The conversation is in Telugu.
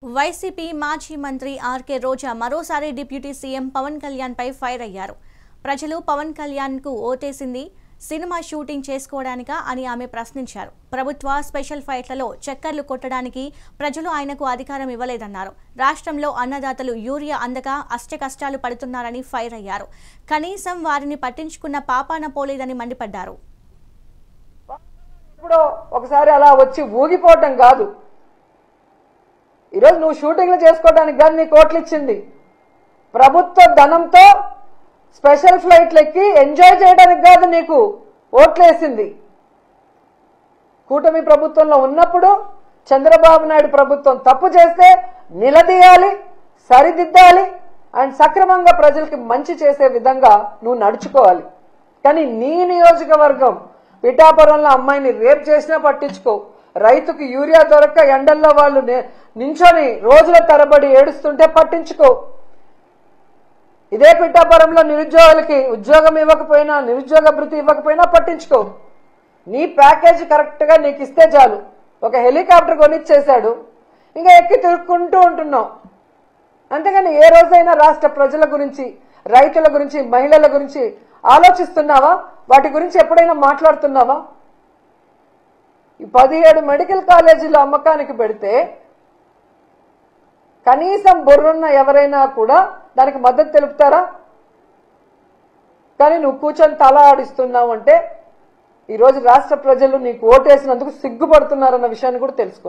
వైసీపీ మాజీ మంత్రి ఆర్కే రోజా మరోసారి డిప్యూటీ సీఎం పవన్ కళ్యాణ్ పై ఫైర్ అయ్యారు. ప్రజలు పవన్ కళ్యాణ్ కు ఓటేసింది సినిమా షూటింగ్ చేసుకోవడానికా అని ఆమె ప్రశ్నించారు. ప్రభుత్వ స్పెషల్ ఫైట్లలో చక్కర్లు కొట్టడానికి ప్రజలు ఆయనకు అధికారం ఇవ్వలేదన్నారు. రాష్ట్రంలో అన్నదాతలు యూరియా అందక అష్టకష్టాలు పడుతున్నారని ఫైర్ అయ్యారు. కనీసం వారిని పట్టించుకున్న పాపాన పోలేదని మండిపడ్డారు. ఇప్పుడు ఒకసారి అలా వచ్చి ఊగిపోవటం కాదు, ఈరోజు నువ్వు షూటింగ్లు చేసుకోవడానికి కానీ నీకు ఓట్లు ఇచ్చింది ప్రభుత్వ ధనంతో స్పెషల్ ఫ్లైట్లు ఎక్కి ఎంజాయ్ చేయడానికి కాదు నీకు ఓట్లు వేసింది. కూటమి ప్రభుత్వంలో ఉన్నప్పుడు చంద్రబాబు నాయుడు ప్రభుత్వం తప్పు చేస్తే నిలదీయాలి, సరిదిద్దాలి అండ్ సక్రమంగా ప్రజలకి మంచి చేసే విధంగా నువ్వు నడుచుకోవాలి. కానీ నీ నియోజకవర్గం పిఠాపురంలో అమ్మాయిని రేప్ చేసినా పట్టించుకో, రైతుకు యూరియా దొరక్క ఎండల్లో వాళ్ళు నించొని రోజుల తరబడి ఏడుస్తుంటే పట్టించుకో, ఇదే పిఠాపురంలో నిరుద్యోగులకి ఉద్యోగం ఇవ్వకపోయినా నిరుద్యోగ భృతి ఇవ్వకపోయినా పట్టించుకో. నీ ప్యాకేజ్ కరెక్ట్గా నీకు ఇస్తే చాలు. ఒక హెలికాప్టర్ కొనిచ్చేశాడు, ఇంకా ఎక్కి తిరుక్కుంటూ ఉంటున్నావు. అంతేగాని ఏ రోజైనా రాష్ట్ర ప్రజల గురించి, రైతుల గురించి, మహిళల గురించి ఆలోచిస్తున్నావా? వాటి గురించి ఎప్పుడైనా మాట్లాడుతున్నావా? ఈ 17 మెడికల్ కాలేజీలు అమ్మకానికి పెడితే కనీసం బుర్రున్న ఎవరైనా కూడా దానికి మద్దతు తెలుపుతారా? కానీ నువ్వు కూర్చొని తల ఆడిస్తున్నావు అంటే ఈరోజు రాష్ట్ర ప్రజలు నీకు ఓటేసినందుకు సిగ్గుపడుతున్నారన్న విషయాన్ని కూడా తెలుసుకో.